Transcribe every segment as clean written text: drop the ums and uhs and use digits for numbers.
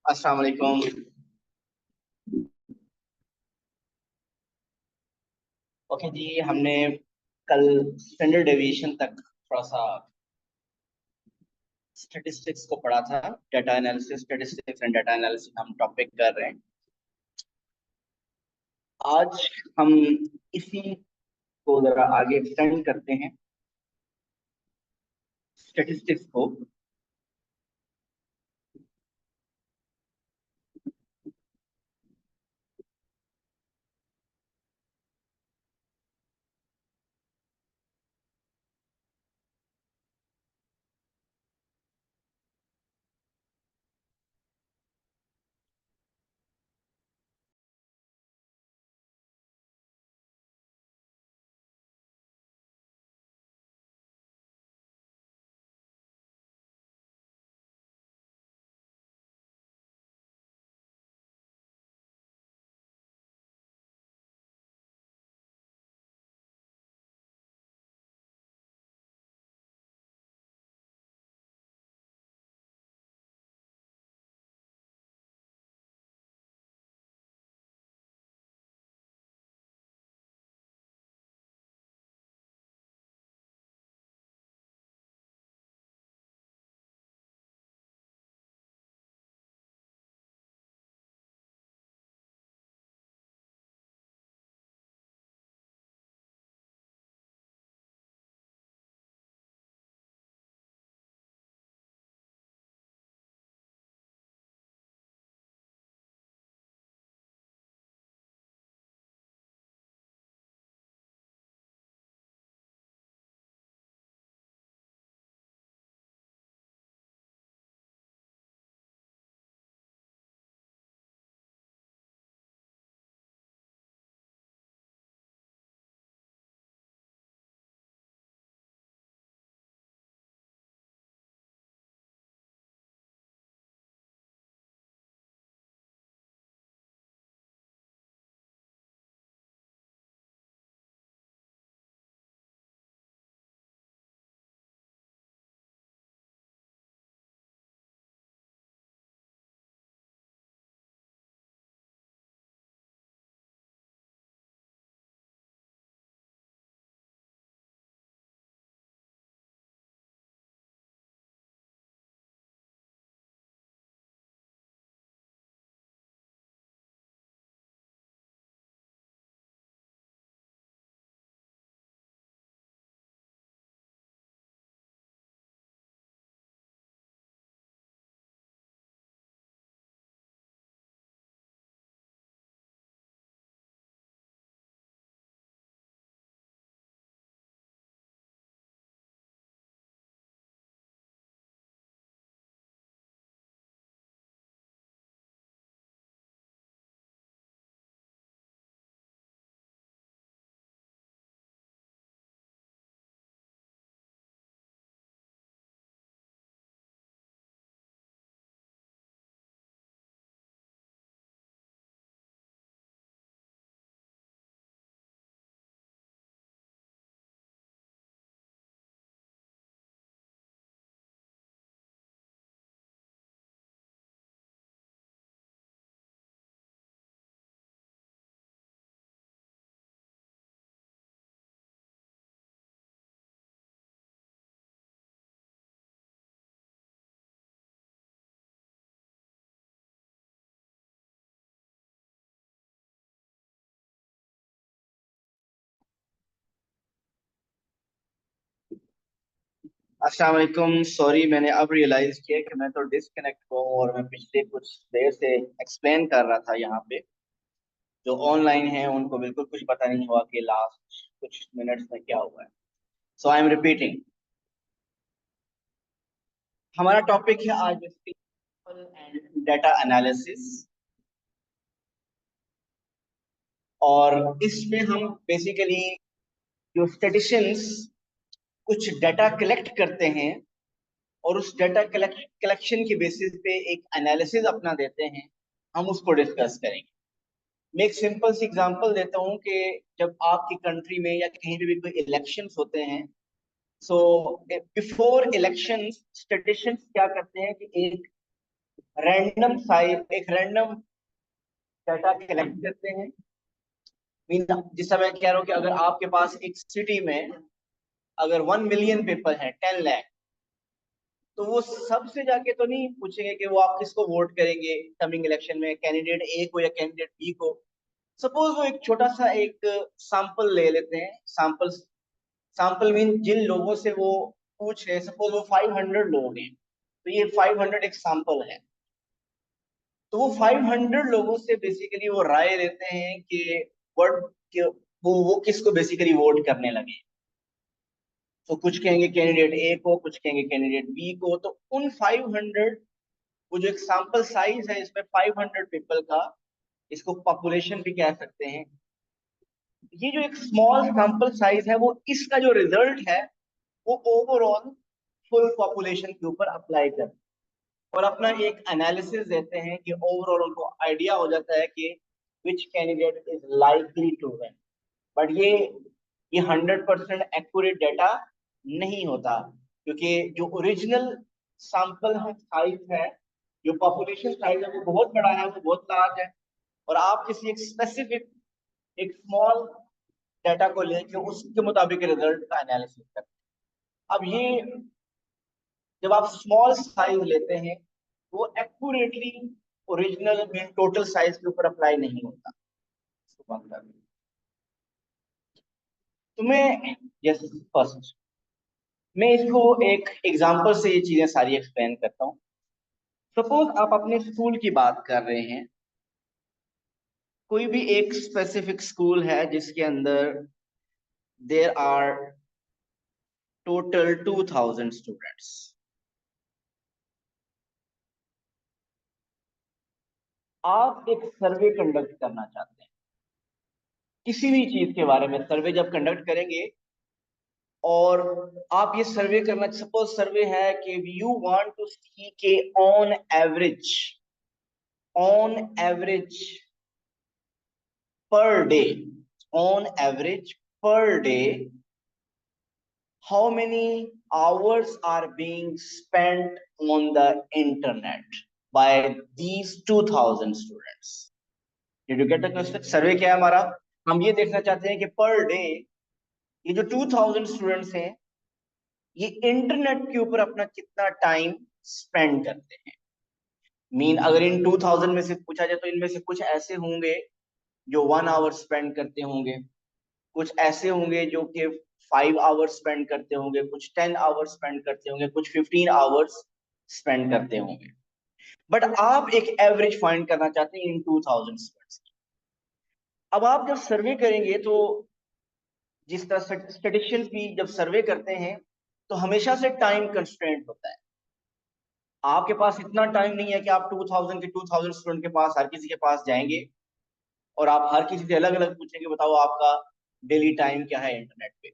अस्सलाम वालेकुम। ओके जी, हमने कल स्टैंडर्ड डेविएशन तक थोड़ा सा स्टैटिस्टिक्स को पढ़ा था। Data analysis, statistics and data analysis हम टॉपिक कर रहे हैं आज। हम इसी को जरा आगे एक्सटेंड करते हैं, स्टैटिस्टिक्स को। अस्सलाम वालेकुम। सॉरी, मैंने अब रियलाइज किया कि मैं तो डिस्कनेक्ट हुआ हूँ और मैं पिछले कुछ देर से एक्सप्लेन कर रहा था यहाँ पे। जो ऑनलाइन है उनको बिल्कुल कुछ पता नहीं हुआ कि लास्ट कुछ मिनट्स में क्या हुआ है। सो आई एम रिपीटिंग। हमारा टॉपिक है आज एंड डाटा एनालिसिस, और इसमें हम बेसिकली जो स्टेटिशियंस कुछ डाटा कलेक्ट करते हैं और उस डाटा कलेक्शन के बेसिस पे एक एनालिसिस अपना देते हैं, हम उसको डिस्कस करेंगे। मैं एक सिंपल सी एग्जांपल देता हूँ कि जब आपकी कंट्री में या कहीं पे भी कोई इलेक्शंस होते हैं, सो बिफोर इलेक्शंस स्टेटिशियंस क्या करते हैं कि एक रैंडम साइज, एक रैंडम डाटा कलेक्ट करते हैं। मीन जिस समय कह रहा हूँ कि अगर आपके पास एक सिटी में अगर 1 मिलियन पीपल है, 10 लाख, तो वो सबसे जाके तो नहीं पूछेंगे कि वो आप किसको वोट करेंगे कमिंग इलेक्शन में, कैंडिडेट ए को या कैंडिडेट बी को। सपोज वो एक छोटा सा एक सैंपल ले लेते हैं। सैंपल, सैंपल मीन जिन लोगों से वो पूछ रहे हैं, सपोज वो 500 लोग हैं, तो ये 500 एक सैंपल है। तो वो 500 लोगों से बेसिकली वो राय लेते हैं कि वोट, वो किसको बेसिकली वोट करने लगे। तो कुछ कहेंगे कैंडिडेट ए को, कुछ कहेंगे कैंडिडेट बी को। तो उन 500, वो जो एक सैंपल साइज है इसमें 500 पीपल का, इसको पॉपुलेशन भी कह सकते हैं। ये जो एक स्मॉल सैंपल साइज है, वो इसका जो रिजल्ट है वो ओवरऑल फुल पॉपुलेशन के ऊपर अप्लाई कर और अपना एक एनालिसिस देते हैं कि ओवरऑल उनको आइडिया हो जाता है कि which candidate is likely to win. But ये 100% एक्यूरेट डाटा नहीं होता, क्योंकि जो ओरिजिनल सैंपल है, साइज है, जो पॉपुलेशन साइज है, वो बहुत बड़ा है, वो बहुत लार्ज है। और आप किसी एक स्पेसिफिक, एक स्मॉल डाटा को लेके उसके मुताबिक रिजल्ट का एनालिसिस करते हैं। अब ये जब आप स्मॉल साइज लेते हैं, वो एक्यूरेटली ओरिजिनल में टोटल साइज के ऊपर अप्लाई नहीं होता। इसको बंद कर दो। तो मैं जैसे फर्स्ट, मैं इसको एक एग्जांपल से ये चीजें सारी एक्सप्लेन करता हूँ। सपोज आप अपने स्कूल की बात कर रहे हैं, कोई भी एक स्पेसिफिक स्कूल है जिसके अंदर देर आर टोटल 2000 स्टूडेंट्स। आप एक सर्वे कंडक्ट करना चाहते हैं किसी भी चीज के बारे में। सर्वे जब कंडक्ट करेंगे और आप ये सर्वे करना, सपोज सर्वे है कि यू वांट टू सी के on average per day, on average per day, how many hours are being spent on the internet by these 2000 students? Did you get the question? सर्वे क्या है हमारा? हम ये देखना चाहते हैं कि पर डे ये जो 2000 स्टूडेंट्स हैं, ये इंटरनेट के ऊपर अपना कितना टाइम स्पेंड करते हैं। मीन अगर इन 2000 में से पूछा जाए तो इनमें से कुछ ऐसे होंगे जो 1 आवर स्पेंड करते होंगे, कुछ ऐसे होंगे जो कि 5 आवर्स स्पेंड करते होंगे, कुछ 10 आवर्स स्पेंड करते होंगे, कुछ 15 आवर्स स्पेंड करते होंगे। बट आप एक एवरेज फाइंड करना चाहते हैं इन 2000 स्टूडेंट्स की। अब आप जब सर्वे करेंगे तो जिस तरह स्टेटिशियंस भी जब सर्वे करते हैं तो हमेशा से टाइम कंस्ट्रेंट होता है। आपके पास इतना टाइम नहीं है कि आप 2000 स्टूडेंट के पास, हर किसी के पास जाएंगे और आप हर किसी से अलग अलग पूछेंगे, बताओ आपका डेली टाइम क्या है इंटरनेट पे।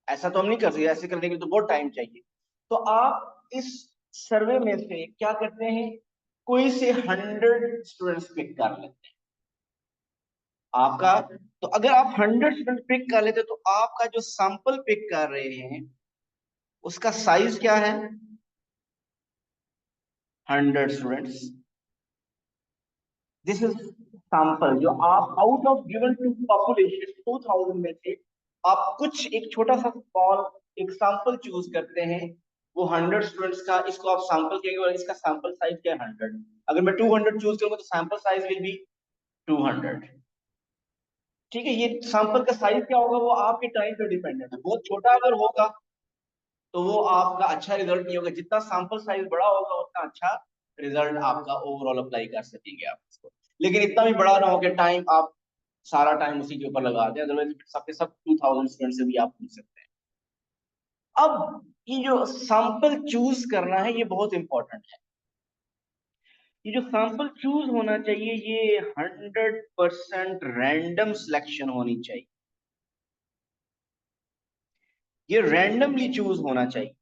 ऐसा तो हम नहीं कर सकते, ऐसे करने के लिए तो बहुत टाइम चाहिए। तो आप इस सर्वे में से क्या करते हैं, कोई से 100 स्टूडेंट्स पिक कर लेते हैं आपका। तो अगर आप 100 स्टूडेंट पिक कर लेते तो आपका जो सैंपल पिक कर रहे हैं उसका साइज क्या है? 100 स्टूडेंट्स। दिस इज सैंपल जो आप out of given to population 2000 में से आप कुछ एक छोटा सा स्मॉल एक सैंपल चूज करते हैं। वो 100 स्टूडेंट्स का, इसको आप सैंपल कहेंगे और इसका सैंपल साइज क्या है? 100। अगर मैं 200 चूज करूंगा तो सैंपल साइज विल बी 200। ठीक है, ये सैंपल का साइज क्या होगा वो आपके टाइम पे डिपेंडेंट है। बहुत छोटा अगर होगा तो वो आपका अच्छा रिजल्ट नहीं होगा। जितना सैंपल साइज बड़ा होगा उतना अच्छा रिजल्ट आपका ओवरऑल अप्लाई कर सकेंगे आप इसको। लेकिन इतना भी बड़ा ना हो कि टाइम आप सारा टाइम उसी के ऊपर लगा दें, अदरवाइज सबके सब 2000 स्टूडेंट से भी आप पूछ सकते हैं। अब ये जो सैंपल चूज करना है ये बहुत इंपॉर्टेंट है। ये जो सैंपल चूज होना चाहिए ये 100% रैंडम सिलेक्शन होनी चाहिए। ये रैंडमली चूज होना चाहिए।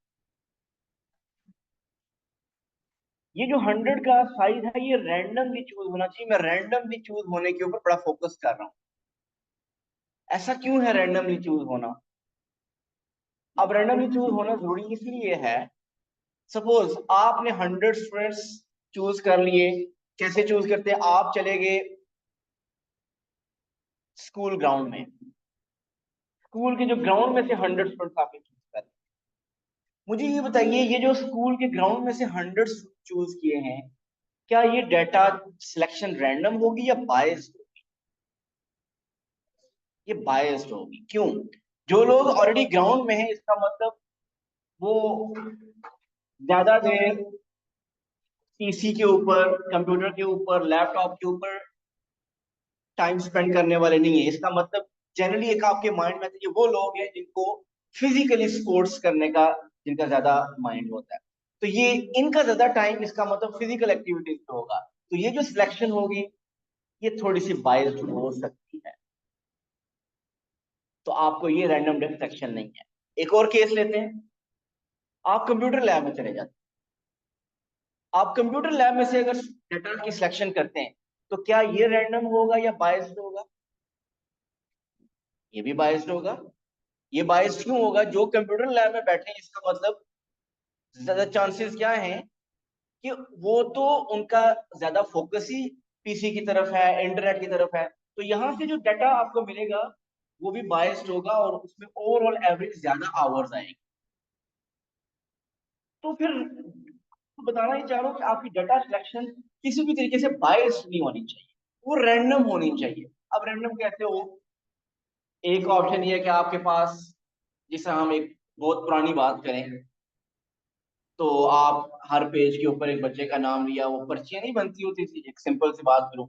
ये जो 100 का साइज है ये रैंडमली चूज होना चाहिए। मैं रैंडमली चूज होने के ऊपर बड़ा फोकस कर रहा हूँ। ऐसा क्यों है रैंडमली चूज होना? अब रैंडमली चूज होना जरूरी इसलिए है, सपोज आपने 100 स्टूडेंट्स चूज कर लिए। कैसे चूज करते हैं? आप चले गए स्कूल ग्राउंड में, स्कूल के जो ग्राउंड में से 100 स्टूडेंट्स आपने चूज कर। मुझे ये बताइए, ये जो स्कूल के ग्राउंड में से 100 चूज किए हैं, क्या ये डेटा सिलेक्शन रैंडम होगी या बायस्ड? ये बायस्ड होगी। क्यों? जो लोग ऑलरेडी ग्राउंड में हैं, इसका मतलब वो ज्यादा देर पीसी के ऊपर, कंप्यूटर के ऊपर, लैपटॉप के ऊपर टाइम स्पेंड करने वाले नहीं है। इसका मतलब जनरली एक आपके माइंड में ये वो लोग हैं जिनको फिजिकली स्पोर्ट्स करने का, जिनका ज्यादा माइंड होता है। तो ये इनका ज्यादा टाइम, इसका मतलब फिजिकल एक्टिविटीज पे होगा। तो ये जो सिलेक्शन होगी, ये थोड़ी सी बायस्ड हो सकती है। तो आपको ये रैंडम डेटा सिलेक्शन नहीं है। एक और केस लेते हैं। आप कंप्यूटर लैब में चले जाते हैं। आप कंप्यूटर लैब में से अगर डेटा की सिलेक्शन करते हैं, तो क्या ये रैंडम होगा या बायस्ड होगा? ये भी बायस्ड होगा। ये बायस्ड क्यों होगा? जो कंप्यूटर लैब में बैठे हैं, इसका मतलब ज्यादा चांसेस क्या हैं कि वो तो उनका ज्यादा फोकस ही पीसी की तरफ है, इंटरनेट की तरफ है। तो यहाँ से जो डाटा आपको मिलेगा, वो भी बायस्ड होगा और उसमें ओवरऑल एवरेज ज्यादा आवर्स आएंगे। तो फिर तो बताना ही चाह रहा हूँ कि आपकी डाटा सिलेक्शन किसी भी तरीके से बायस्ड नहीं होनी चाहिए, वो रैंडम होनी चाहिए। अब रैंडम कैसे हो? एक ऑप्शन ये है कि आपके पास, जिसे हम एक बहुत पुरानी बात करें, तो आप हर पेज के ऊपर एक बच्चे का नाम लिया, वो पर्चियां नहीं बनती होती थी, एक सिंपल सी बात करूं,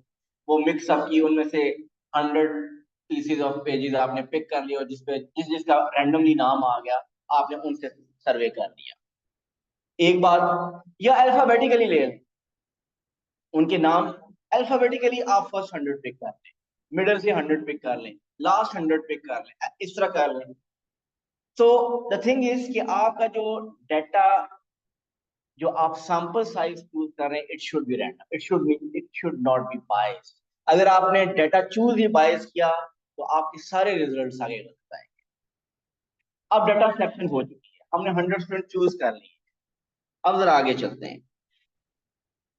वो मिक्सअप की, उनमें से 100 पीसीज ऑफ पेजेस आपने पिक कर लिया और जिसपे जिसका रैंडमली नाम आ गया, आपने उनसे सर्वे कर लिया। एक बात, या अल्फाबेटिकली ले लें उनके नाम, अल्फाबेटिकली आप फर्स्ट 100 पिक कर लें, मिडल से 100 पिक कर लें, लास्ट 100 पिक कर लें, इस तरह कर लें। तो द थिंग इज कि आपका जो डाटा, जो आप सैंपल साइज चूज कर रहे हैं, it should be random, it should not be biased. अगर आपने डाटा चूज ही बायस किया, तो आपके सारे रिजल्ट्स आगे गलत आएंगे। अब डाटा सिलेक्शन हो चुकी है, हमने 100 स्टूडेंट चूज कर लिए। अब जरा आगे चलते हैं।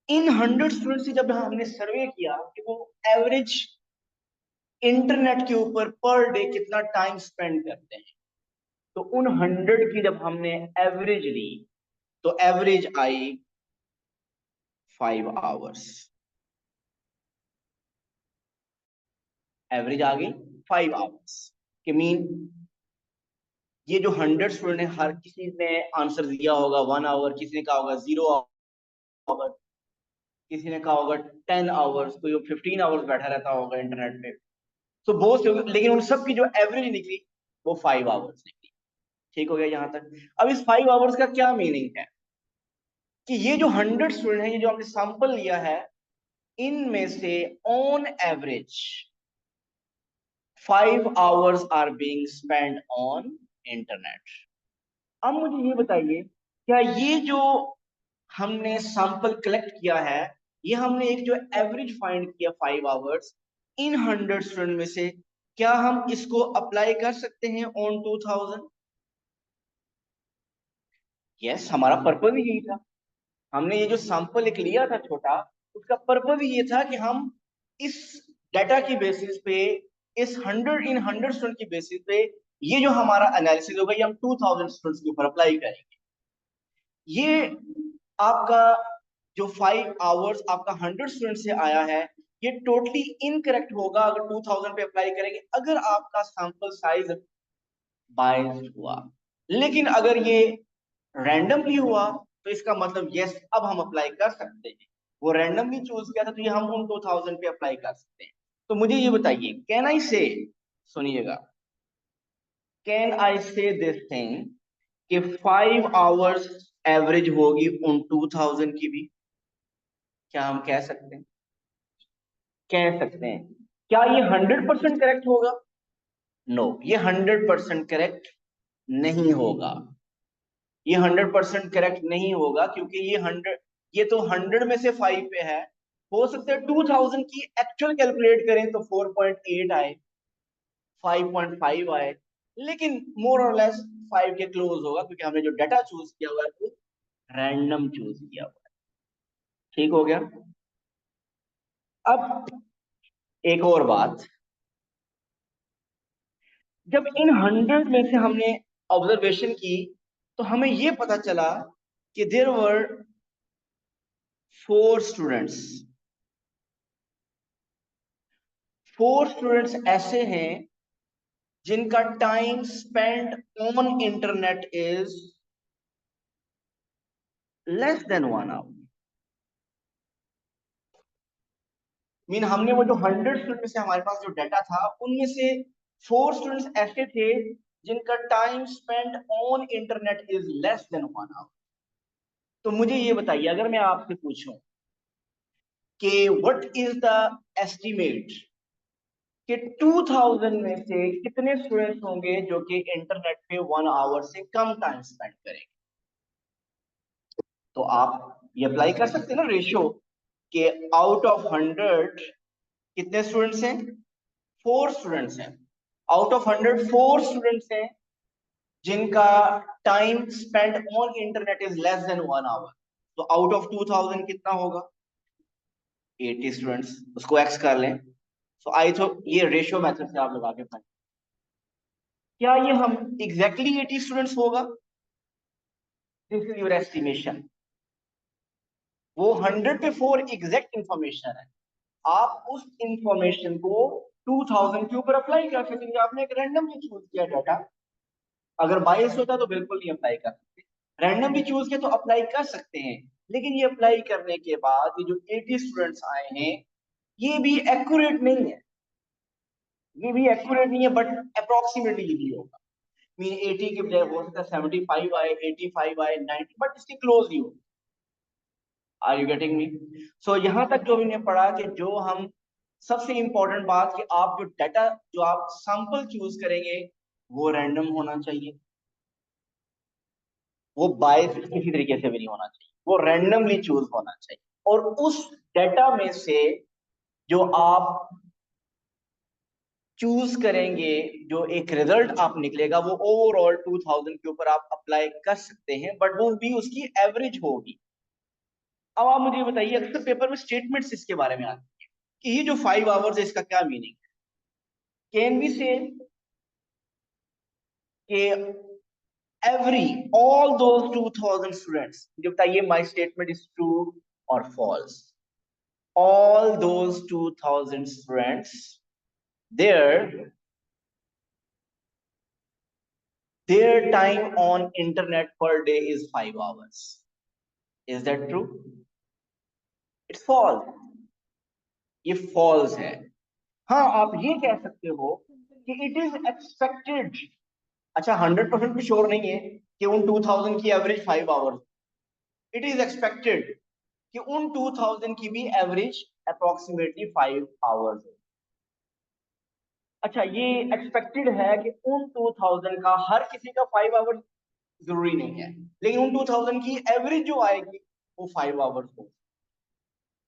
इन 100 स्टूडेंट से जब हमने सर्वे किया कि वो एवरेज इंटरनेट के ऊपर पर डे कितना टाइम स्पेंड करते हैं, तो उन 100 की जब हमने एवरेज ली, तो एवरेज आई 5 आवर्स। एवरेज आ गई 5 आवर्स के मीन। ये जो 100 स्टूडेंट है, हर किसी ने आंसर दिया होगा 1 आवर, किसी ने कहा होगा 0 आवर, किसी ने कहा होगा 10 आवर्स, कोई 15 आवर्स बैठा रहता होगा इंटरनेट पे। तो बहुत से, लेकिन उन सब की जो एवरेज निकली, वो 5 आवर्स निकली। ठीक हो गया यहाँ तक? अब इस 5 आवर्स का क्या मीनिंग है कि ये जो 100 स्टूडेंट है, ये जो आपने सैंपल लिया है, इनमें से on average 5 hours are being spend on internet. अब मुझे ये बताइए, क्या ये जो हमने सैंपल कलेक्ट किया है, ये हमने एक जो एवरेज फाइंड किया 5 आवर्स इन 100 स्टूडेंट में से, क्या हम इसको अप्लाई कर सकते हैं ऑन 2000? यस, हमारा पर्पज ही यही था। हमने ये जो सैंपल एक लिया था छोटा, उसका पर्पज ही ये था कि हम इस डाटा की बेसिस पे, इस 100 स्टूडेंट की बेसिस पे, ये जो हमारा एनालिसिस होगा, ये हम 2000 स्टूडेंट्स के ऊपर अप्लाई करेंगे। ये आपका जो 5 आवर्स आपका 100 स्टूडेंट से आया है, ये टोटली इनकरेक्ट होगा अगर 2000 पे अप्लाई करेंगे, अगर आपका सैंपल साइज बायस्ड हुआ। लेकिन अगर ये रैंडमली हुआ, तो इसका मतलब यस, अब हम अप्लाई कर सकते हैं। वो रैंडमली चूज किया था, तो ये हम उन 2000 पे अप्लाई कर सकते हैं। तो मुझे ये बताइए, कैन आई से, सुनिएगा, कैन आई से दिस थिंग कि 5 आवर्स एवरेज होगी उन 2000 की भी? क्या हम कह सकते हैं? कह सकते हैं। क्या ये 100% करेक्ट होगा? नो, ये 100% करेक्ट नहीं होगा। ये 100% करेक्ट नहीं होगा, क्योंकि ये तो 100 में से 5 पे है। हो सकता है 2000 की एक्चुअल कैलकुलेट करें तो 4.8 आए, 5.5 आए, लेकिन मोर और लेस 5 के क्लोज होगा, क्योंकि हमने जो डाटा चूज किया हुआ है वो रैंडम चूज किया हुआ है। ठीक हो गया। अब एक और बात, जब इन 100 में से हमने ऑब्जर्वेशन की तो हमें ये पता चला कि देयर वर 4 स्टूडेंट्स। 4 स्टूडेंट्स ऐसे हैं जिनका time spend on internet is less than 1 hour. Mean हमने वो जो 100 स्टूडेंट से हमारे पास जो डाटा था उनमें से 4 स्टूडेंट्स ऐसे थे जिनका time spend on internet is less than 1 hour. तो मुझे ये बताइए, अगर मैं आपसे पूछूं कि व्हाट इज द एस्टिमेट कि 2000 में से कितने स्टूडेंट्स होंगे जो कि इंटरनेट पे 1 आवर से कम टाइम स्पेंड करेंगे, तो आप ये अप्लाई कर सकते हैं ना रेशियो कि आउट ऑफ 100 कितने स्टूडेंट्स हैं? 4 स्टूडेंट्स हैं। आउट ऑफ 100 4 स्टूडेंट्स हैं जिनका time spend on internet is less than 1 hour. तो आउट ऑफ 2000 कितना होगा? 80 स्टूडेंट्स। उसको एक्स कर लें। सो आई थो ये रेशियो मेथड से आप लगा के पाए, क्या ये हम एग्जैक्टली 80 स्टूडेंट्स होगा? This is your estimation. वो 100 पे 4 एग्जैक्ट इंफॉर्मेशन है। आप उस इंफॉर्मेशन को 2000 के ऊपर अप्लाई कर सकेंगे। आपने एक रैंडमली चूज किया डाटा, अगर बायस होता तो बिल्कुल नहीं अप्लाई कर सकते। रैंडमली चूज किया तो अप्लाई कर सकते हैं। लेकिन ये अप्लाई करने के बाद ये जो 80 स्टूडेंट्स आए हैं ये भी एक्यूरेट नहीं है। ये भी एक्यूरेट नहीं है बट अप्रोक्सीमेटली ये भी होगा। मीन 80 के बजाय हो सकता है 75 आए, 85 आए, 90, बट इसके क्लोज ही हो। Are you getting me? So यहां तक जो हमने पढ़ा कि जो हम सबसे इंपॉर्टेंट बात कि आप जो डाटा जो आप सैंपल चूज करेंगे वो रैंडम होना चाहिए। वो बायस किसी तरीके से भी नहीं होना चाहिए, वो रैंडमली चूज होना चाहिए। और उस डाटा में से जो आप चूज करेंगे, जो एक रिजल्ट आप निकलेगा वो ओवरऑल 2000 के ऊपर आप अप्लाई कर सकते हैं, बट वो भी उसकी एवरेज होगी। अब आप मुझे बताइए, अक्सर पेपर में स्टेटमेंट्स इसके बारे में आती है कि ये जो 5 आवर्स है इसका क्या मीनिंग है? कैन बी से कि एवरी ऑल दोज 2000 स्टूडेंट्स, मुझे बताइए माय स्टेटमेंट इज ट्रू और false. all those 2000 students, their time on internet per day is 5 hours. Is that true? It's false. ये false है। हाँ, आप ये कह सकते हो कि इट इज एक्सपेक्टेड। अच्छा, 100% भी श्योर नहीं है कि उन 2000 की average 5 hours. It is expected कि उन 2000 की भी एवरेज अप्रोक्सीमेटली 5 आवर्स। अच्छा, ये एक्सपेक्टेड है कि उन 2000 का हर किसी का 5 आवर्स जरूरी नहीं है, लेकिन उन 2000 की एवरेज जो आएगी वो 5 आवर्स हो।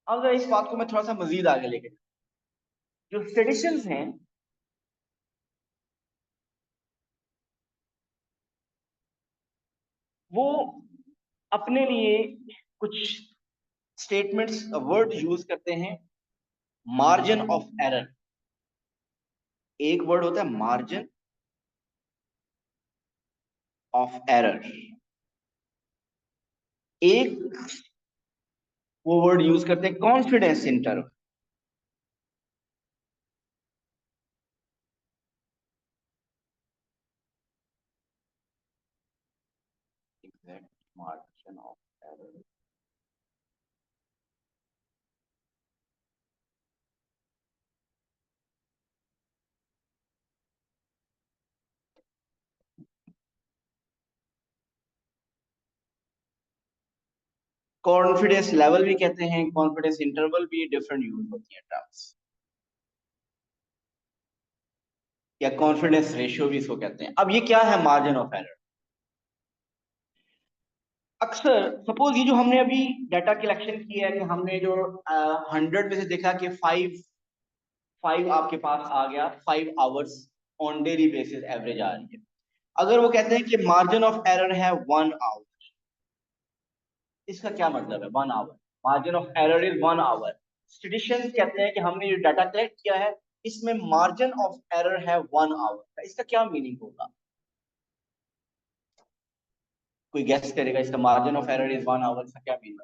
अब जरा इस बात को मैं थोड़ा सा मजीद आगे लेके, जो स्टेटिशियंस हैं वो अपने लिए कुछ स्टेटमेंट्स वर्ड यूज करते हैं। मार्जिन ऑफ एरर, एक वर्ड होता है मार्जिन ऑफ एरर। एक वो वर्ड यूज करते हैं confidence interval. Exact margin of error. Confidence level भी कहते हैं, कॉन्फिडेंस इंटरवल भी, डिफरेंट यूज होती है टर्म्स। या कॉन्फिडेंस रेशियो भी इसको कहते हैं। अब ये क्या है मार्जिन ऑफ एरर? अक्सर सपोज ये जो हमने अभी डाटा कलेक्शन किया है कि हमने जो 100 में से देखा कि 5 आपके पास आ गया, 5 hours on daily basis average आ रही है। अगर वो कहते हैं कि मार्जिन ऑफ एरर है 1 आवर, इसका क्या मतलब है 1 hour? Margin of error is 1 hour. Statisticians कहते हैं कि हमने जो डाटा कलेक्ट किया है इसमें मार्जिन ऑफ एरर है 1 आवर का। इसका क्या मीनिंग होगा? कोई गेस करेगा इसका margin of error is 1 hour का क्या मीनिंग?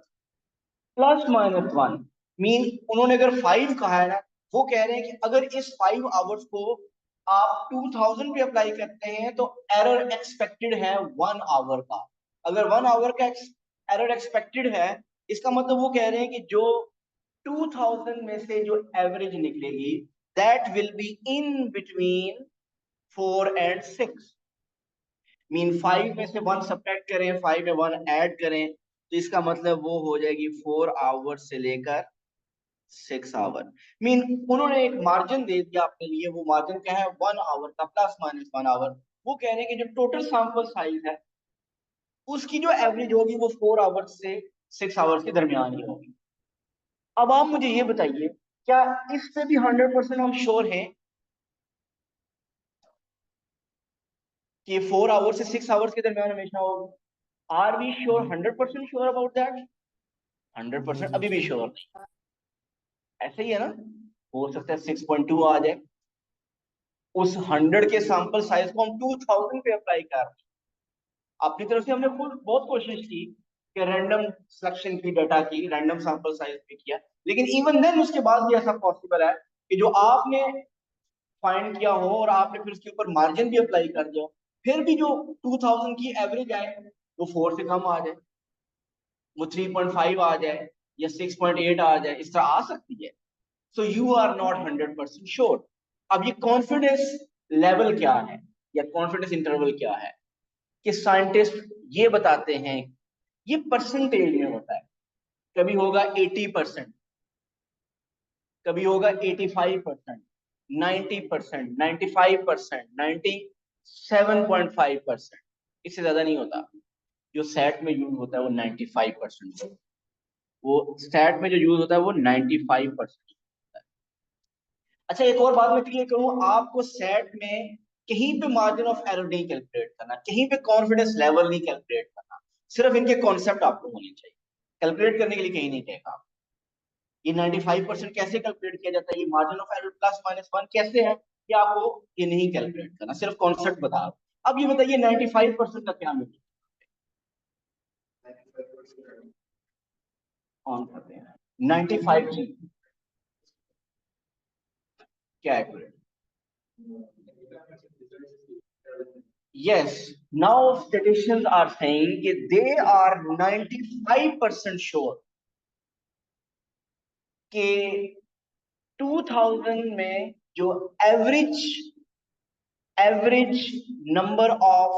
+-1 मीन उन्होंने अगर 5 कहा है ना, वो कह रहे हैं कि अगर इस 5 आवर्स को आप 2000 पे अप्लाई करते हैं तो एरर एक्सपेक्टेड है 1 आवर का। अगर 1 आवर का एरर एक्सपेक्टेड है, इसका मतलब वो कह रहे हैं कि जो 2000 में से जो एवरेज निकलेगी that will be in between 4 and 6। Mean 5 में से 1 सब्ट्रैक्ट करें, 5 में 1 ऐड करें, तो इसका मतलब वो हो जाएगी 4 आवर से लेकर 6 आवर। मीन उन्होंने एक मार्जिन दे दिया अपने लिए, वो मार्जिन क्या है 1 आवर का, +-1 आवर। वो कह रहे हैं कि जो टोटल सैंपल साइज है उसकी जो एवरेज होगी वो 4 आवर्स से 6 आवर्स के दरमियान ही होगी। अब आप मुझे ये बताइए, क्या इससे भी 100% हम श्योर हैं कि 4 आवर्स से 6 आवर्स के दरमियान हमेशा होगी? Are we sure, 100% sure about that? 100% अभी भी श्योर नहीं। ऐसे ही है ना, हो सकता है 6.2 आ जाए। उस 100 के सैंपल साइज को हम 2000 पे अप्लाई कर रहे हैं। अपनी तरफ से हमने खुद बहुत कोशिश की कि रैंडम सिलेक्शन की, डाटा की रैंडम सैंपल साइज पे किया, लेकिन इवन देन उसके बाद भी ऐसा पॉसिबल है कि जो आपने फाइंड किया हो और आपने फिर उसके ऊपर मार्जिन भी अप्लाई कर दिया हो, फिर भी जो 2000 की एवरेज आए वो 4 से कम आ जाए, वो 3.5 आ जाए या 6.8 आ जाए, इस तरह आ सकती है। So you are not 100% sure. अब ये कॉन्फिडेंस लेवल क्या है या कॉन्फिडेंस इंटरवल क्या है कि साइंटिस्ट ये बताते हैं, ये परसेंटेज में होता है। कभी होगा 80%, कभी होगा 85%, 90%, 95%, 97.5%, इससे ज्यादा नहीं होता। जो सेट में यूज होता है वो 95%। वो स्टैट में जो यूज होता है वो 95%। अच्छा, एक और बात मैं क्लियर करूं, आपको सेट में कहीं पे मार्जिन ऑफ एरर नहीं कैलकुलेट करना, कहीं पे कॉन्फिडेंस लेवल नहीं कैलकुलेट करना, सिर्फ इनके कॉन्सेप्ट आपको होने चाहिए। कैलकुलेट करने के लिए कहीं नहीं कहेगा। ये 95% कैसे कैलकुलेट किया जाता है, ये मार्जिन ऑफ एरर +-1 कैसे है, ये आपको ये नहीं कैलकुलेट करना, सिर्फ कॉन्सेप्ट बता रहा हूं। अब ये बताइए 95% का क्या मतलब? ऑन करते हैं 95 जी, क्या accurate? Yes, now statisticians are saying that they are 95% sure कि 2000 में जो average average number of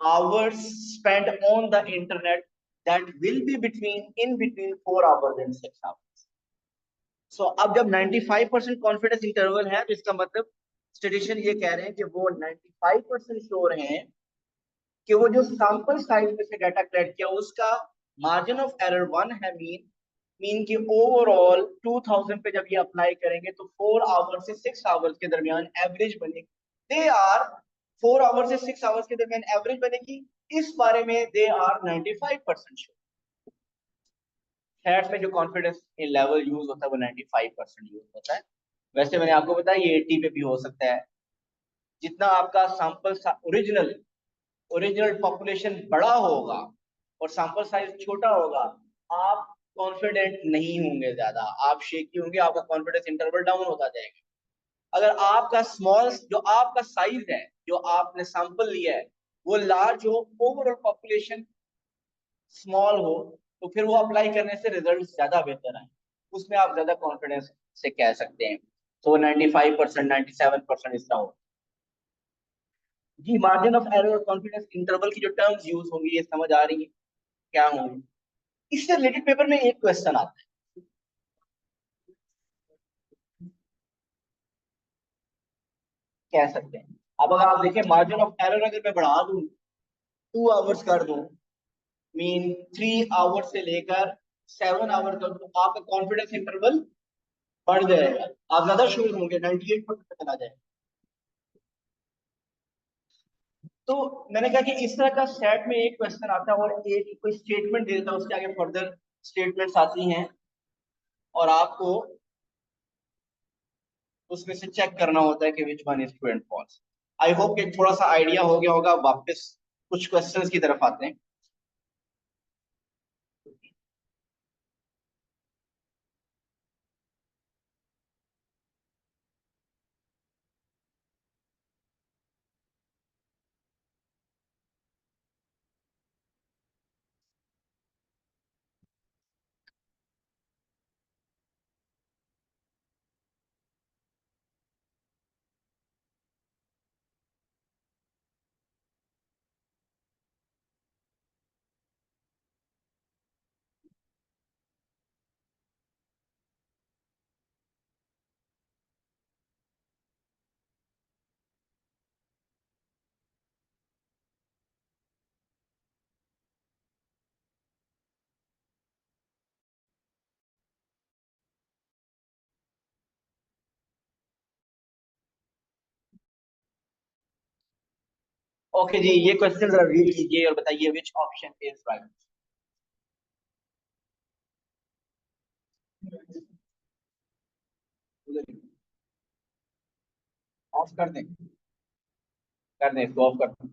hours spent on the internet that will be between 4 hours and 6 hours. So अब जब 95% कॉन्फिडेंस इंटरवल है तो इसका मतलब स्टेटिशियन ये कह रहे हैं कि वो 95% श्योर हैं कि वो जो सैंपल साइज में से डाटा कलेक्ट किया उसका मार्जिन ऑफ एरर 1 है। मीन कि ओवरऑल 2000 पे जब ये अप्लाई करेंगे तो 4 आवर से 6 आवर्स के दरमियान एवरेज बनेगी। दे आर 4 आवर से 6 आवर्स के दरमियान एवरेज बनेगी, इस बारे में दे आर 95% श्योर। सैट्स में जो कॉन्फिडेंस लेवल यूज होता है वो 95% यूज होता है। वैसे मैंने आपको बताया ये 80 पे भी हो सकता है। जितना आपका सैंपल ओरिजिनल ओरिजिनल पॉपुलेशन बड़ा होगा और सैंपल साइज छोटा होगा, आप कॉन्फिडेंट नहीं होंगे, ज्यादा आप शेकी होंगे, आपका कॉन्फिडेंस इंटरवल डाउन होता जाएगा। अगर आपका स्मॉल, जो आपका साइज है, जो आपने सैंपल लिया है वो लार्ज हो, ओवरऑल पॉपुलेशन स्मॉल हो, तो फिर वो अप्लाई करने से रिजल्ट ज्यादा बेहतर आए, उसमें आप ज्यादा कॉन्फिडेंस से कह सकते हैं। तो 95%, 97% इसका हो। जी, मार्जिन ऑफ एरर और कॉन्फिडेंस इंटरवल की जो टर्म्स यूज होंगी ये समझ आ रही है क्या होंगी? इससे रिलेटेड पेपर में एक क्वेश्चन आता है, कह सकते हैं। अब अगर आप देखें मार्जिन ऑफ एरर अगर मैं बढ़ा दूं, 2 आवर्स कर दूं, मीन 3 आवर्स से लेकर 7 आवर कर दूं, तो आपका कॉन्फिडेंस इंटरवल बढ़ जाएगा, आप ज्यादा श्योर होंगे, 98% पे चला जाएगा। तो मैंने कहा कि इस तरह का सेट में एक क्वेश्चन आता है और एक कोई स्टेटमेंट दे देता है, उसके आगे फर्दर स्टेटमेंट्स आती हैं और आपको उसमें से चेक करना होता है कि which one is true and false. I hope कि थोड़ा सा आइडिया हो गया होगा। वापस कुछ क्वेश्चंस की तरफ आते हैं। ओके जी, ये क्वेश्चन जरा रीड कीजिए और बताइए which option is right. Of कर दें इसको ऑफ कर दें।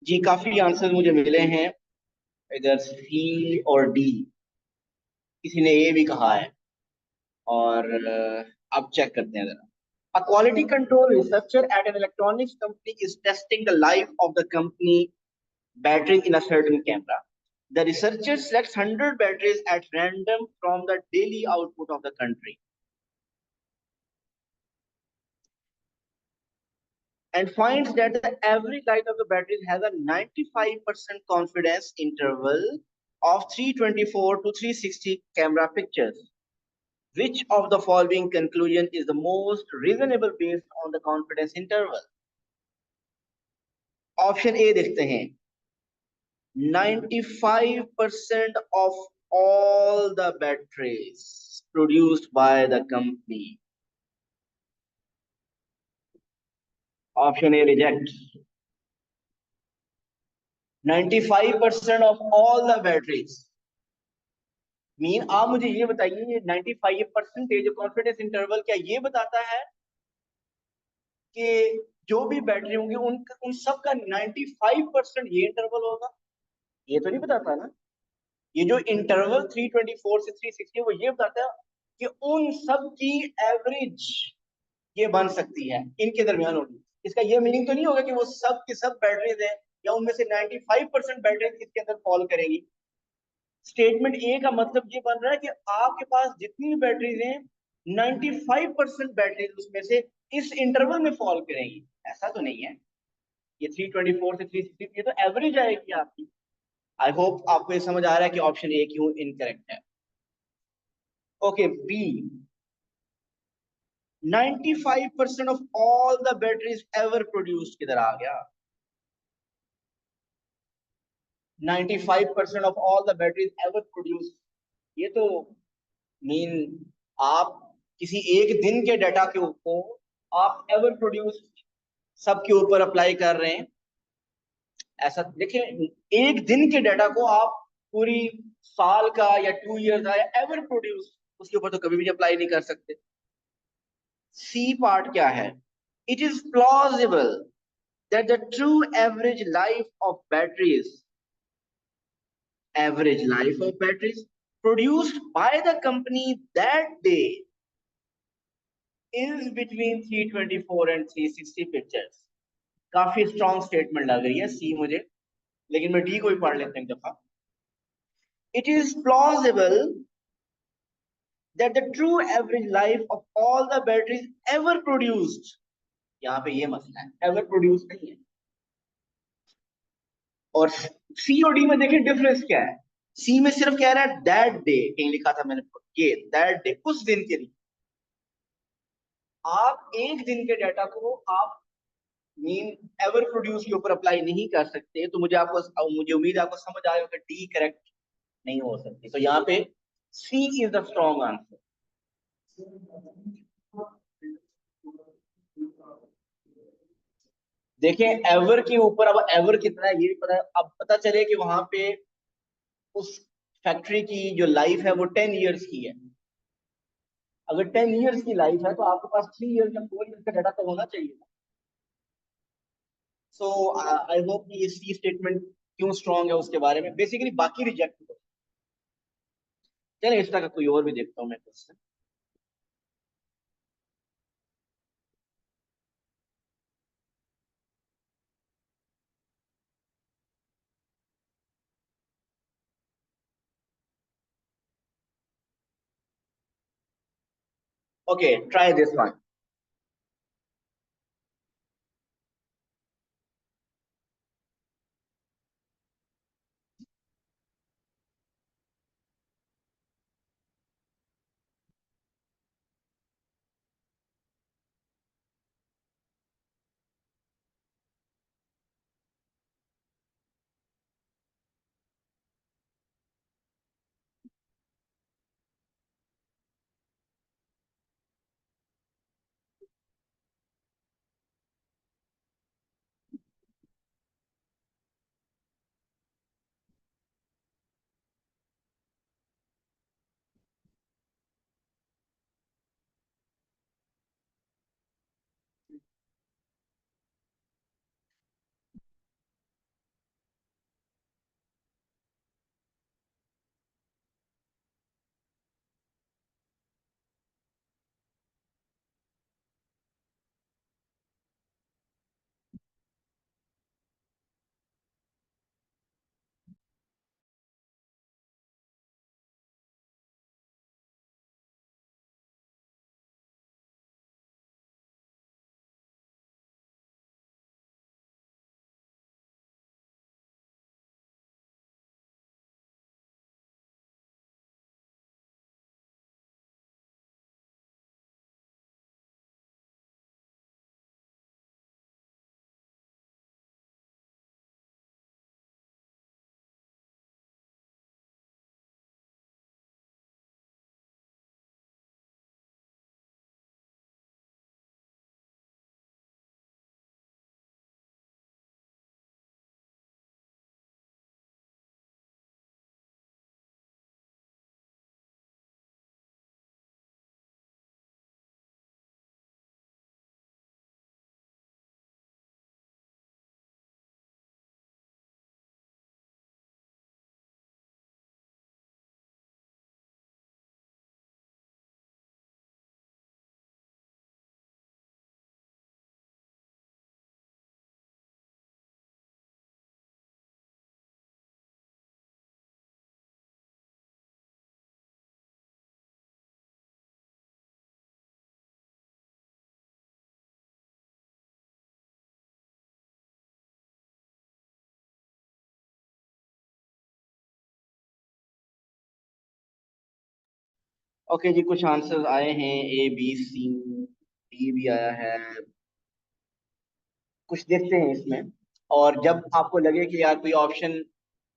जी, काफी आंसर मुझे मिले हैं। इधर सी और डी, किसी ने ए भी कहा है। और अब चेक करते हैं जरा। A quality control researcher at an electronics company is testing the life of the company battery in a certain camera. The researcher selects 100 batteries at random from the daily output of the country and finds that the average light of the batteries has a 95% confidence interval of 324 to 360 camera pictures. Which of the following conclusion is the most reasonable based on the confidence interval? Option A देखते हैं. 95% of all the batteries produced by the company. Option A reject. 95% of all the batteries. Mean आप मुझे ये बताइए, ये 95% confidence interval क्या ये बताता है कि जो भी बैटरी होंगी उन सब का 95% ये इंटरवल होगा? ये तो नहीं बताता ना. ये जो इंटरवल 324 से 360 वो ये बताता है कि उन सब की एवरेज ये बन सकती है, इनके दरमियान होगी. इसका ये मीनिंग तो नहीं होगा कि वो सब की सब बैटरीज है या उनमें से 95% बैटरीज इसके अंदर फॉल करेगी. स्टेटमेंट ए का मतलब ये बन रहा है कि आपके पास जितनी भी बैटरीज हैं 95% बैटरीज उसमें से इस इंटरवल में फॉल करेंगी. ऐसा तो नहीं है. ये 324 से 360 ये तो एवरेज आएगी आपकी. आई होप आपको ये समझ आ रहा है कि ऑप्शन ए क्यों इनकरेक्ट है. Okay, B. 95% of all the batteries ever produced किधर आ गया? 95% of all the batteries ever produced, ये तो मीन आप किसी एक दिन के डाटा के ऊपर आप एवर प्रोड्यूस सबके ऊपर अप्लाई कर रहे हैं. ऐसा देखिए, एक दिन के डाटा को आप पूरी साल का या 2 ईयर का या एवर प्रोड्यूस उसके ऊपर तो कभी भी अप्लाई नहीं कर सकते. सी पार्ट क्या है? It is plausible that the true average life of batteries produced by the company that day is between 324 and 360 pictures. काफी स्ट्रॉन्ग स्टेटमेंट लग रही है सी मुझे, लेकिन मैं डी को भी पढ़ लेता हूं एक दफा. It is plausible that the true average life of all the batteries ever produced, यहाँ पे ये मसला है, ever produced नहीं है. और सी और डी में देखें डिफरेंस क्या है. सी में सिर्फ कह रहा है दैट डे, कहीं लिखा था मैंने ये दैट डे, उस दिन के लिए. आप एक दिन के डाटा को आप मीन एवर प्रोड्यूस के ऊपर अप्लाई नहीं कर सकते. तो मुझे उम्मीद है आपको समझ आएगा कि डी करेक्ट नहीं हो सकती. तो यहाँ पे सी इज द स्ट्रॉन्ग आंसर. देखें एवर के ऊपर, अब एवर कितना है ये भी पता है. अब पता चले कि वहां पे उस फैक्ट्री की जो लाइफ है वो 10 ईयर्स की है. अगर 10 ईयर्स की लाइफ है तो आपके पास 3 ईयर या 4 ईयर का डाटा तो होना चाहिए. सो आई होप कि ये सी स्टेटमेंट क्यों स्ट्रॉन्ग है उसके बारे में बेसिकली बाकी रिजेक्ट हो. चलिए इस तरह का कोई और भी देखता हूँ मैं question. Okay, try this one. Okay जी, कुछ आंसर्स आए हैं, ए बी सी डी भी आया है। कुछ देखते हैं इसमें। और जब आपको लगे कि यार कोई ऑप्शन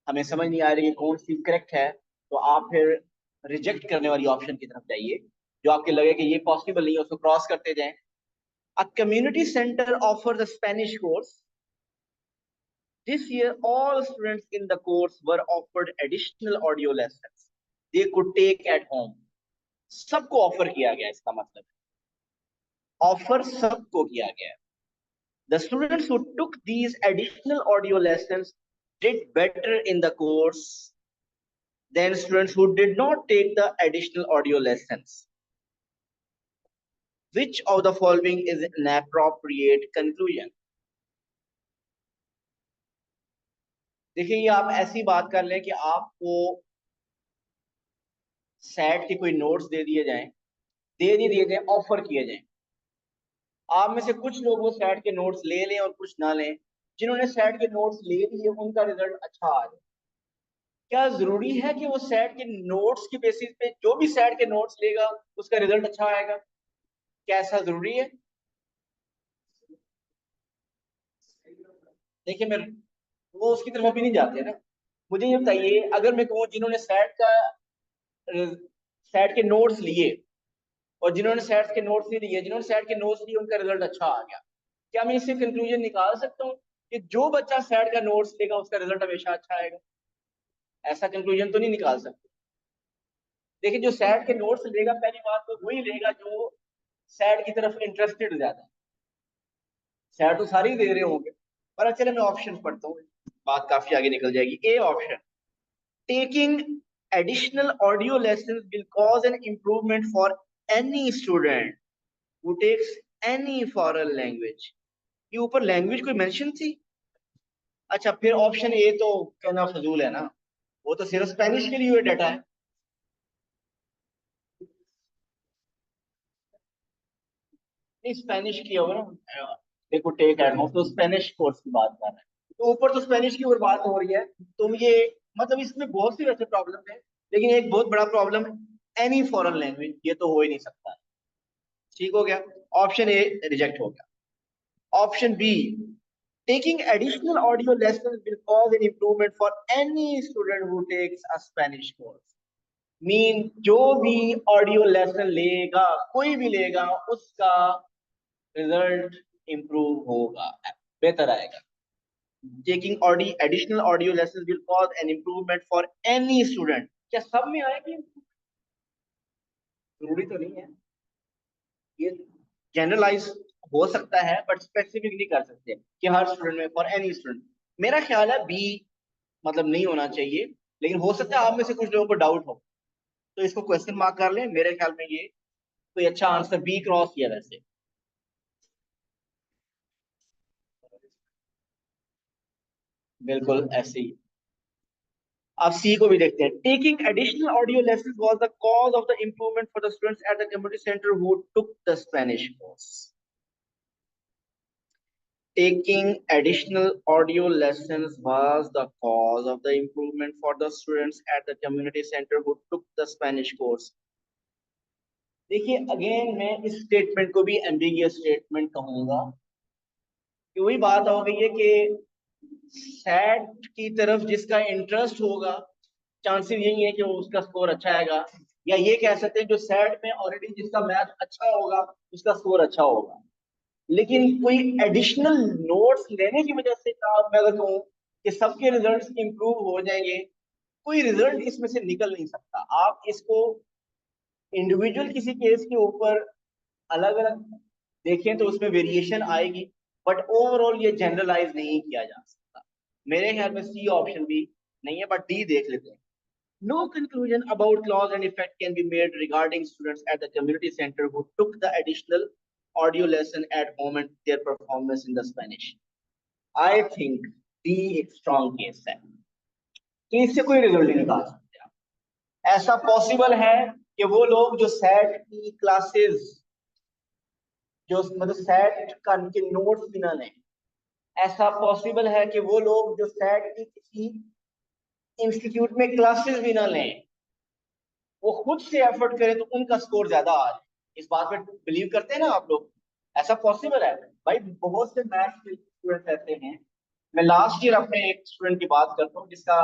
हमें समझ नहीं आ रही है कौन सी करेक्ट है, तो आप फिर रिजेक्ट करने वाली ऑप्शन की तरफ जाइए। जो आपके लगे कि ये पॉसिबल नहीं है उसको क्रॉस करते जाएं। A community centre offer the Spanish course. This year, all students in the course were offered additional audio lessons they could take at home. सबको ऑफर किया गया, इसका मतलब ऑफर सबको किया गया। The students who took these additional audio lessons did better in the course than students who did not take the additional audio lessons. Which of the following is an appropriate conclusion? देखिए, ये आप ऐसी बात कर लें कि आपको set के कोई नोट्स दे दिए जाएं, ऑफर किए जाएं। आप में से कुछ लोग वो सेट के नोट्स ले लें और कुछ ना लें। जिन्होंने सेट के नोट्स ले लिए उनका रिजल्ट अच्छा आ जाए। क्या जरूरी है कि वो सेट के नोट्स की बेसिस पे जो भी सेट के नोट्स लेगा उसका रिजल्ट अच्छा आएगा? क्या ऐसा जरूरी है? देखिए, मैं वो उसकी तरफ अभी नहीं जाते ना। मुझे ये बताइए, अगर मैं कहूँ जिन्होंने सेट के नोट्स लिए और जिन्होंने सेट के नोट्स नहीं लिए, जिन्होंने सेट के नोट्स लिए उनका रिजल्ट अच्छा आ गया, क्या मैं इससे कंक्लूजन निकाल सकता हूँ कि जो बच्चा सेट का नोट्स लेगा उसका रिजल्ट हमेशा अच्छा आएगा? ऐसा कंक्लूजन तो नहीं निकाल सकते। देखिए, जो सैट के नोट्स लेगा, पहली बात तो वही लेगा जो सैट की तरफ इंटरेस्टेड ज्यादा है। सैट तो सारे ही दे रहे होंगे। पर चले मैं ऑप्शन पढ़ता हूँ, बात काफी आगे निकल जाएगी। A option, taking additional audio lesson will cause an improvement for any student who takes any foreign language. ये ऊपर लैंग्वेज कोई मेंशन थी? अच्छा, फिर ऑप्शन ए तो कहना फजूल है ना, वो तो सिर्फ स्पेनिश के लिए डाटा है। नहीं, स्पेनिश की होगा ना, देखो टेक एड होम तो स्पेनिश कोर्स की बात कर रहे हैं। तो ऊपर तो स्पेनिश की और बात हो रही है। तो ये मतलब इसमें बहुत सी वैसे प्रॉब्लम है, लेकिन एक बहुत बड़ा प्रॉब्लम है एनी फॉरेन लैंग्वेज, ये तो हो ही नहीं सकता। ठीक हो गया, ऑप्शन ए रिजेक्ट हो गया। Option B, taking additional audio lessons will cause an improvement for any student who takes a Spanish course. Mean जो भी ऑडियो लेसन लेगा, कोई भी लेगा, उसका रिजल्ट इंप्रूव होगा, बेहतर आएगा। Taking audio additional audio lesson will cause an improvement for any student. क्या सब में आएगी? जरूरी तो नहीं है। ये जनरलाइज हो सकता है बट स्पेसिफिक नहीं कर सकते कि हर स्टूडेंट में, फॉर एनी स्टूडेंट। मेरा ख्याल है बी मतलब नहीं होना चाहिए, लेकिन हो सकता है आप में से कुछ लोगों को डाउट हो, तो इसको क्वेश्चन मार्क कर लें। मेरे ख्याल में ये कोई अच्छा आंसर बी क्रॉस किया वैसे। बिल्कुल ऐसे ही। अब सी को भी देखते हैं। Taking additional audio lesson was the cause of the improvement for the students at the community centre who took the Spanish course. Taking additional audio lessons was the cause of the improvement for the students at the community center who took the Spanish course. देखिए, again मैं इस statement को भी ambiguous statement कहूंगा कि वही बात हो गई है कि सैट की तरफ जिसका इंटरेस्ट होगा, चांसेस यही है कि वो उसका स्कोर अच्छा आएगा। या ये कह सकते हैं जो सैट में ऑलरेडी जिसका मैथ अच्छा होगा उसका स्कोर अच्छा होगा। लेकिन कोई एडिशनल नोट्स लेने की वजह से का मैं अगर कहूँ कि सबके रिजल्ट्स इंप्रूव हो जाएंगे, कोई रिजल्ट इसमें से निकल नहीं सकता। आप इसको इंडिविजुअल किसी केस के ऊपर अलग अलग देखें तो उसमें वेरिएशन आएगी, बट ओवरऑल ये जनरलाइज नहीं किया जा सकता। मेरे ख्याल में सी ऑप्शन भी नहीं है, बट डी देख लेते हैं। No conclusion about cause and effect can be made regarding students at the community center who took the additional audio lesson at home and their performance in the Spanish. I think D एक strong case है कि इससे कोई result नहीं निकाल सकते आप। ऐसा पॉसिबल है कि वो लोग जो सेट की क्लासेस, जो मतलब सेट का के नोट्स भी ना लें। ऐसा पॉसिबल है कि वो लोग जो सेट की किसी इंस्टीट्यूट में क्लासेस भी ना लें। वो खुद से एफर्ट करे तो उनका स्कोर ज्यादा आ जाए। इस बात पे बिलीव करते हैं ना आप लोग? ऐसा पॉसिबल है भाई। बहुत से मैथ्स के स्टूडेंट्स ऐसे हैं। मैं लास्ट ईयर अपने एक स्टूडेंट की बात करता हूँ जिसका,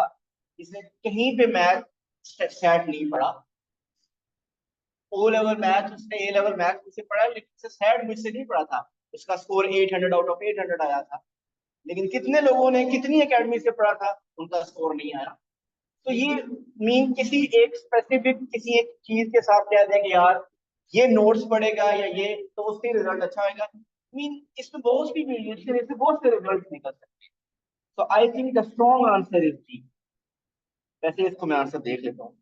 जिसने कहीं पे मैथ सेट नहीं पढ़ा। ओ लेवल मैथ उसने, ए लेवल मैथ मुझसे पढ़ा, लेकिन उससे सेट मुझसे नहीं पढ़ा था। उसका स्कोर 800 आउट ऑफ 800 आया था। लेकिन कितने लोगों ने कितनी एकेडमी से पढ़ा था, उनका स्कोर नहीं आया। तो ये मीन किसी एक स्पेसिफिक किसी एक चीज के साथ कह देंगे यार ये नोट्स पढ़ेगा या ये, तो उससे रिजल्ट अच्छा होगा। मीन इसमें बहुत सी वेरिएशन, इससे बहुत से रिजल्ट निकल सकते हैं। तो I think the strong answer is D. वैसे इसको मैं आंसर देख लेता हूँ।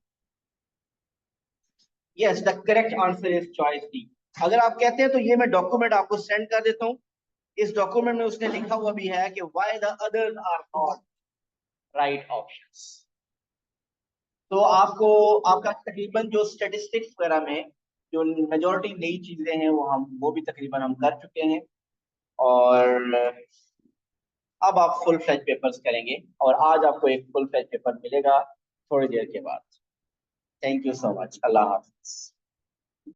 Yes, the correct answer is choice D. अगर आप कहते हैं तो ये मैं डॉक्यूमेंट आपको सेंड कर देता हूँ। इस डॉक्यूमेंट में उसने लिखा हुआ भी है कि why the others are not right options. तो आपको, आपका तकरीबन जो स्टेटिस्टिक्स वगैरह में जो मेजोरिटी नई चीजें हैं वो भी तकरीबन हम कर चुके हैं। और अब आप फुल फ्लैज पेपर्स करेंगे, और आज आपको एक फुल फ्लैज पेपर मिलेगा थोड़ी देर के बाद। Thank you so much. Allah Hafiz.